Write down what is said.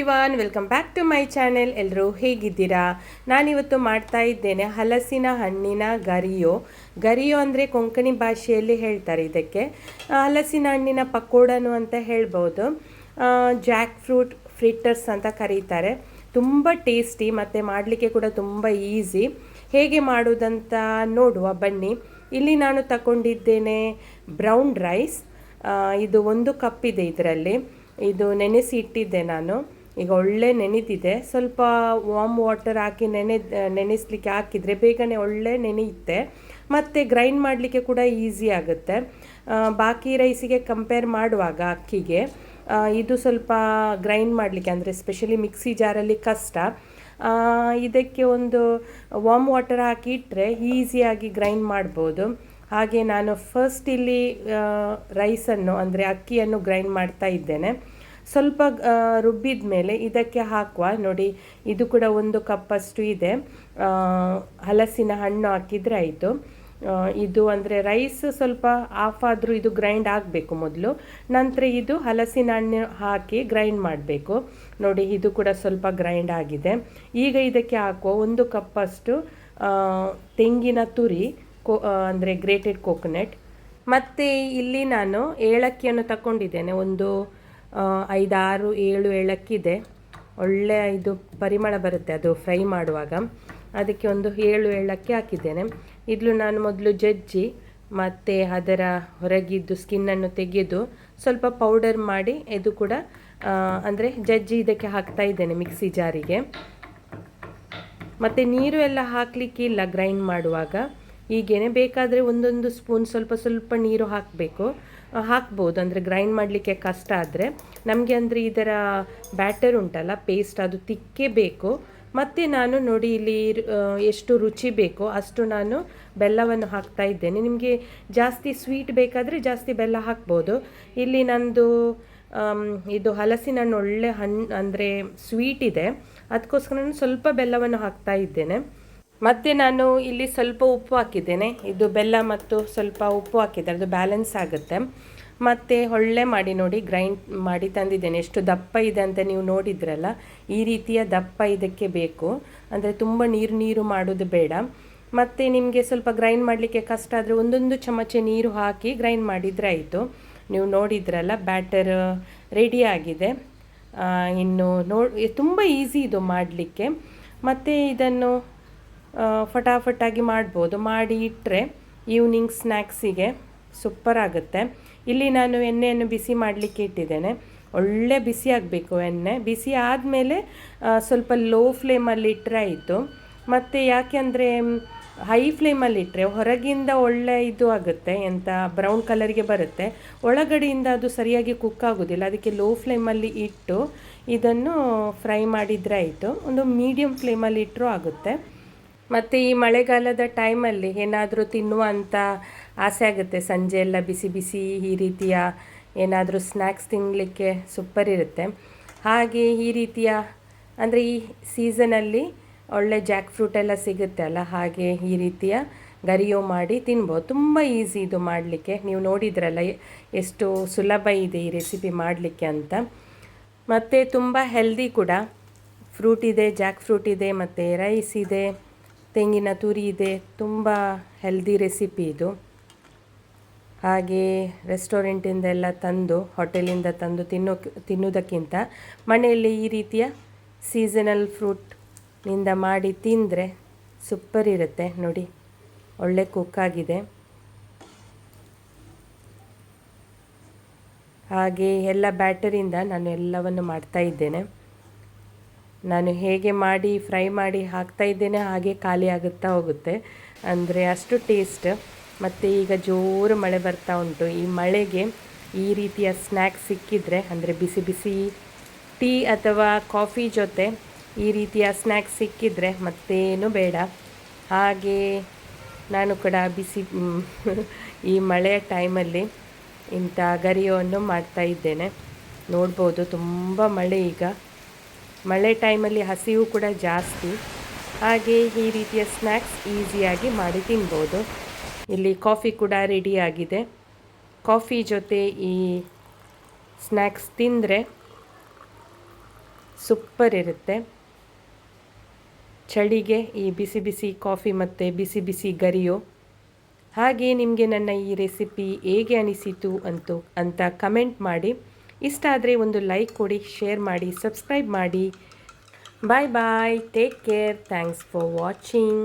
Everyone, welcome back to my channel. ಎಲ್ಲರೂ ಹೇಗಿದ್ದೀರಾ? ನಾನಿವತ್ತು ಮಾಡ್ತಾ ಇದ್ದೇನೆ ಹಲಸಿನ ಹಣ್ಣಿನ ಗರಿಯೋ ಅಂದರೆ ಕೊಂಕಣಿ ಭಾಷೆಯಲ್ಲಿ ಹೇಳ್ತಾರೆ ಇದಕ್ಕೆ. ಹಲಸಿನ ಹಣ್ಣಿನ ಪಕೋಡನು ಅಂತ ಹೇಳ್ಬೋದು. ಜಾಕ್ ಫ್ರೂಟ್ ಫ್ರಿಟ್ಟರ್ಸ್ ಅಂತ ಕರೀತಾರೆ. ತುಂಬ ಟೇಸ್ಟಿ ಮತ್ತು ಮಾಡಲಿಕ್ಕೆ ಕೂಡ ತುಂಬ ಈಸಿ. ಹೇಗೆ ಮಾಡೋದಂತ ನೋಡುವ ಬನ್ನಿ. ಇಲ್ಲಿ ನಾನು ತಗೊಂಡಿದ್ದೇನೆ ಬ್ರೌನ್ ರೈಸ್. ಇದು 1 ಕಪ್ ಇದೆ. ಇದರಲ್ಲಿ ಇದು ನೆನೆಸಿ ಇಟ್ಟಿದ್ದೆ ನಾನು. ಈಗ ಒಳ್ಳೆ ನೆನೆದಿದೆ. ಸ್ವಲ್ಪ ವಾಮ್ ವಾಟರ್ ಹಾಕಿ ನೆನೆಸಲಿಕ್ಕೆ ಹಾಕಿದರೆ ಬೇಗನೆ ಒಳ್ಳೆ ನೆನೆಯುತ್ತೆ ಮತ್ತು ಗ್ರೈಂಡ್ ಮಾಡಲಿಕ್ಕೆ ಕೂಡ ಈಸಿ ಆಗುತ್ತೆ. ಬಾಕಿ ರೈಸಿಗೆ ಕಂಪೇರ್ ಮಾಡುವಾಗ ಅಕ್ಕಿಗೆ ಇದು ಸ್ವಲ್ಪ ಗ್ರೈಂಡ್ ಮಾಡಲಿಕ್ಕೆ ಅಂದರೆ ಸ್ಪೆಷಲಿ ಮಿಕ್ಸಿ ಜಾರಲ್ಲಿ ಕಷ್ಟ. ಇದಕ್ಕೆ ಒಂದು ವಾಮ್ ವಾಟರ್ ಹಾಕಿ ಇಟ್ಟರೆ ಈಸಿಯಾಗಿ ಗ್ರೈಂಡ್ ಮಾಡ್ಬೋದು. ಹಾಗೆ ನಾನು ಫಸ್ಟ್ ಇಲ್ಲಿ ರೈಸನ್ನು ಅಂದರೆ ಅಕ್ಕಿಯನ್ನು ಗ್ರೈಂಡ್ ಮಾಡ್ತಾ ಇದ್ದೇನೆ. ಸ್ವಲ್ಪ ರುಬ್ಬಿದ ಮೇಲೆ ಇದಕ್ಕೆ ಹಾಕುವ. ನೋಡಿ, ಇದು ಕೂಡ 1 ಕಪ್ಪಷ್ಟು ಇದೆ. ಹಲಸಿನ ಹಣ್ಣು ಹಾಕಿದರೆ ಆಯಿತು. ಇದು ಅಂದರೆ ರೈಸ್ ಸ್ವಲ್ಪ ಆಫ್ ಆದರೂ ಇದು ಗ್ರೈಂಡ್ ಆಗಬೇಕು ಮೊದಲು, ನಂತರ ಇದು ಹಲಸಿನ ಹಣ್ಣು ಹಾಕಿ ಗ್ರೈಂಡ್ ಮಾಡಬೇಕು. ನೋಡಿ, ಇದು ಕೂಡ ಸ್ವಲ್ಪ ಗ್ರೈಂಡ್ ಆಗಿದೆ. ಈಗ ಇದಕ್ಕೆ ಹಾಕುವ 1 ಕಪ್ಪಷ್ಟು ತೆಂಗಿನ ತುರಿ, ಅಂದರೆ ಗ್ರೇಟೆಡ್ ಕೋಕೋನಟ್. ಮತ್ತು ಇಲ್ಲಿ ನಾನು ಏಲಕ್ಕಿಯನ್ನು ತಗೊಂಡಿದ್ದೇನೆ. ಒಂದು 5-6-7 ಏಲಕ್ಕಿ ಇದೆ. ಒಳ್ಳೆ ಇದು ಪರಿಮಳ ಬರುತ್ತೆ ಅದು ಫ್ರೈ ಮಾಡುವಾಗ. ಅದಕ್ಕೆ ಒಂದು 7 ಏಲಕ್ಕಿ ಹಾಕಿದ್ದೇನೆ. ಇದನ್ನು ನಾನು ಮೊದಲು ಜಜ್ಜಿ ಮತ್ತು ಅದರ ಹೊರಗಿದ್ದು ಸ್ಕಿನ್ನನ್ನು ತೆಗೆದು ಸ್ವಲ್ಪ ಪೌಡರ್ ಮಾಡಿ ಇದು ಕೂಡ ಅಂದರೆ ಜಜ್ಜಿ ಇದಕ್ಕೆ ಹಾಕ್ತಾ ಇದ್ದೇನೆ ಮಿಕ್ಸಿ ಜಾರಿಗೆ. ಮತ್ತು ನೀರು ಎಲ್ಲ ಹಾಕಲಿಕ್ಕಿಲ್ಲ ಗ್ರೈಂಡ್ ಮಾಡುವಾಗ. ಹೀಗೇನೆ ಬೇಕಾದರೆ 1 ಸ್ಪೂನ್ ಸ್ವಲ್ಪ ನೀರು ಹಾಕ್ಬೋದು. ಅಂದರೆ ಗ್ರೈಂಡ್ ಮಾಡಲಿಕ್ಕೆ ಕಷ್ಟ ಆದರೆ ನಮಗೆ ಅಂದರೆ ಇದರ ಬ್ಯಾಟರ್ ಉಂಟಲ್ಲ, ಪೇಸ್ಟ್, ಅದು ತಿಕ್ಕೇ ಬೇಕು. ಮತ್ತು ನಾನು ನೋಡಿ ಇಲ್ಲಿ ಎಷ್ಟು ರುಚಿ ಬೇಕೋ ಅಷ್ಟು ನಾನು ಬೆಲ್ಲವನ್ನು ಹಾಕ್ತಾ ಇದ್ದೇನೆ. ನಿಮಗೆ ಜಾಸ್ತಿ ಸ್ವೀಟ್ ಬೇಕಾದರೆ ಜಾಸ್ತಿ ಬೆಲ್ಲ ಹಾಕ್ಬೋದು. ಇಲ್ಲಿ ನಂದು ಇದು ಹಲಸಿನ ಹಣ್ಣು ಒಳ್ಳೆ ಹಣ್ಣು ಅಂದರೆ ಸ್ವೀಟ್ ಇದೆ, ಅದಕ್ಕೋಸ್ಕರ ನಾನು ಸ್ವಲ್ಪ ಬೆಲ್ಲವನ್ನು ಹಾಕ್ತಾ ಇದ್ದೇನೆ. ಮತ್ತು ನಾನು ಇಲ್ಲಿ ಸ್ವಲ್ಪ ಉಪ್ಪು ಹಾಕಿದ್ದೇನೆ. ಇದು ಬೆಲ್ಲ ಮತ್ತು ಸ್ವಲ್ಪ ಉಪ್ಪು ಹಾಕಿದ್ದಾರೆ, ಅದು ಬ್ಯಾಲೆನ್ಸ್ ಆಗುತ್ತೆ. ಮತ್ತು ಒಳ್ಳೆ ಮಾಡಿ ನೋಡಿ ಗ್ರೈಂಡ್ ಮಾಡಿ ತಂದಿದ್ದೇನೆ. ಎಷ್ಟು ದಪ್ಪ ಇದೆ ಅಂತ ನೀವು ನೋಡಿದ್ರಲ್ಲ, ಈ ರೀತಿಯ ದಪ್ಪ ಇದಕ್ಕೆ ಬೇಕು. ಅಂದರೆ ತುಂಬ ನೀರು ಮಾಡೋದು ಬೇಡ. ಮತ್ತು ನಿಮಗೆ ಸ್ವಲ್ಪ ಗ್ರೈಂಡ್ ಮಾಡಲಿಕ್ಕೆ ಕಷ್ಟ ಆದರೆ 1 ಚಮಚ ನೀರು ಹಾಕಿ ಗ್ರೈಂಡ್ ಮಾಡಿದರೆ ಆಯಿತು. ನೀವು ನೋಡಿದ್ರಲ್ಲ, ಬ್ಯಾಟರ್ ರೆಡಿ ಆಗಿದೆ. ಇನ್ನು ತುಂಬ ಈಸಿ ಇದು ಮಾಡಲಿಕ್ಕೆ. ಮತ್ತು ಇದನ್ನು ಫಟಾಫಟಾಗಿ ಮಾಡ್ಬೋದು. ಮಾಡಿ ಇಟ್ಟರೆ ಈವ್ನಿಂಗ್ ಸ್ನ್ಯಾಕ್ಸಿಗೆ ಸೂಪರ್ ಆಗುತ್ತೆ. ಇಲ್ಲಿ ನಾನು ಎಣ್ಣೆಯನ್ನು ಬಿಸಿ ಮಾಡಲಿಕ್ಕೆ ಇಟ್ಟಿದ್ದೇನೆ. ಒಳ್ಳೆ ಬಿಸಿ ಆಗಬೇಕು ಎಣ್ಣೆ. ಬಿಸಿ ಆದಮೇಲೆ ಸ್ವಲ್ಪ ಲೋ ಫ್ಲೇಮಲ್ಲಿ ಇಟ್ಟರೆ ಆಯಿತು. ಮತ್ತು ಯಾಕೆಂದರೆ ಹೈ ಫ್ಲೇಮಲ್ಲಿ ಇಟ್ಟರೆ ಹೊರಗಿಂದ ಒಳ್ಳೆ ಇದು ಆಗುತ್ತೆ, ಎಂಥ ಬ್ರೌನ್ ಕಲರ್ಗೆ ಬರುತ್ತೆ, ಒಳಗಡೆಯಿಂದ ಅದು ಸರಿಯಾಗಿ ಕುಕ್ ಆಗೋದಿಲ್ಲ. ಅದಕ್ಕೆ ಲೋ ಫ್ಲೇಮಲ್ಲಿ ಇಟ್ಟು ಇದನ್ನು ಫ್ರೈ ಮಾಡಿದರೆ ಆಯಿತು. ಒಂದು ಮೀಡಿಯಮ್ ಫ್ಲೇಮಲ್ಲಿ ಇಟ್ಟರೂ ಆಗುತ್ತೆ. ಮತ್ತು ಈ ಮಳೆಗಾಲದ ಟೈಮಲ್ಲಿ ಏನಾದರೂ ತಿನ್ನುವಂಥ ಆಸೆ ಆಗುತ್ತೆ. ಸಂಜೆ ಎಲ್ಲ ಬಿಸಿ ಬಿಸಿ ಈ ರೀತಿಯ ಏನಾದರೂ ಸ್ನ್ಯಾಕ್ಸ್ ತಿನ್ನಲಿಕ್ಕೆ ಸೂಪರ್ ಇರುತ್ತೆ. ಹಾಗೆ ಈ ರೀತಿಯ ಅಂದರೆ ಈ ಸೀಸನಲ್ಲಿ ಒಳ್ಳೆ ಜಾಕ್ ಫ್ರೂಟ್ ಎಲ್ಲ ಸಿಗುತ್ತೆ ಅಲ್ಲ, ಹಾಗೆ ಈ ರೀತಿಯ ಗರಿಯೋ ಮಾಡಿ ತಿನ್ಬೋದು. ತುಂಬ ಈಸಿ ಇದು ಮಾಡಲಿಕ್ಕೆ. ನೀವು ನೋಡಿದ್ರಲ್ಲ ಎಷ್ಟು ಸುಲಭ ಇದೆ ಈ ರೆಸಿಪಿ ಮಾಡಲಿಕ್ಕೆ ಅಂತ. ಮತ್ತು ತುಂಬ ಹೆಲ್ದಿ ಕೂಡ. ಫ್ರೂಟ್ ಇದೆ, ಜಾಕ್ ಫ್ರೂಟ್ ಇದೆ, ಮತ್ತು ರೈಸ್ ಇದೆ, ತೆಂಗಿನ ತುರಿ ಇದೆ. ತುಂಬ ಹೆಲ್ದಿ ರೆಸಿಪಿ ಇದು. ಹಾಗೆ ರೆಸ್ಟೋರೆಂಟಿಂದೆಲ್ಲ ತಂದು, ಹೋಟೆಲಿಂದ ತಂದು ತಿನ್ನೋದಕ್ಕಿಂತ ಮನೆಯಲ್ಲಿ ಈ ರೀತಿಯ ಸೀಸನಲ್ ಫ್ರೂಟ್ನಿಂದ ಮಾಡಿ ತಿಂದರೆ ಸೂಪರ್ ಇರುತ್ತೆ. ನೋಡಿ, ಒಳ್ಳೆ ಕುಕ್ ಆಗಿದೆ. ಹಾಗೆ ಎಲ್ಲ ಬ್ಯಾಟರಿಂದ ನಾನು ಎಲ್ಲವನ್ನು ಮಾಡ್ತಾ ಇದ್ದೇನೆ. ನಾನು ಹೇಗೆ ಮಾಡಿ ಫ್ರೈ ಮಾಡಿ ಹಾಕ್ತಾ ಇದ್ದೇನೆ ಹಾಗೆ ಖಾಲಿ ಆಗುತ್ತಾ ಹೋಗುತ್ತೆ, ಅಂದರೆ ಅಷ್ಟು ಟೇಸ್ಟ್. ಮತ್ತು ಈಗ ಜೋರು ಮಳೆ ಬರ್ತಾ ಉಂಟು. ಈ ಮಳೆಗೆ ಈ ರೀತಿಯ ಸ್ನ್ಯಾಕ್ಸ್ ಸಿಕ್ಕಿದರೆ, ಅಂದರೆ ಬಿಸಿ ಬಿಸಿ ಟೀ ಅಥವಾ ಕಾಫಿ ಜೊತೆ ಈ ರೀತಿಯ ಸ್ನ್ಯಾಕ್ಸ್ ಸಿಕ್ಕಿದರೆ ಮತ್ತೇನು ಬೇಡ. ಹಾಗೆ ನಾನು ಕೂಡ ಈ ಮಳೆಯ ಟೈಮಲ್ಲಿ ಇಂಥ ಗರಿಯೋವನ್ನು ಮಾಡ್ತಾ ಇದ್ದೇನೆ. ನೋಡ್ಬೋದು, ತುಂಬ ಮಳೆ. ಈಗ ಮಳೆ ಟೈಮಲ್ಲಿ ಹಸಿವು ಕೂಡ ಜಾಸ್ತಿ. ಹಾಗೆ ಈ ರೀತಿಯ ಸ್ನ್ಯಾಕ್ಸ್ ಈಸಿಯಾಗಿ ಮಾಡಿ ತಿನ್ಬೋದು. ಇಲ್ಲಿ ಕಾಫಿ ಕೂಡ ರೆಡಿಯಾಗಿದೆ. ಕಾಫಿ ಜೊತೆ ಈ ಸ್ನ್ಯಾಕ್ಸ್ ತಿಂದರೆ ಸೂಪರ್ ಇರುತ್ತೆ. ಚಳಿಗೆ ಈ ಬಿಸಿ ಬಿಸಿ ಕಾಫಿ ಮತ್ತು ಬಿಸಿ ಬಿಸಿ ಗರಿಯೋ. ಹಾಗೆ ನಿಮಗೆ ನನ್ನ ಈ ರೆಸಿಪಿ ಹೇಗೆ ಅನಿಸಿತು ಅಂತ ಕಮೆಂಟ್ ಮಾಡಿ. ಇಷ್ಟ ಆದರೆ ಒಂದು ಲೈಕ್ ಕೊಡಿ, ಶೇರ್ ಮಾಡಿ, ಸಬ್ಸ್ಕ್ರೈಬ್ ಮಾಡಿ. Bye bye, take care, thanks for watching.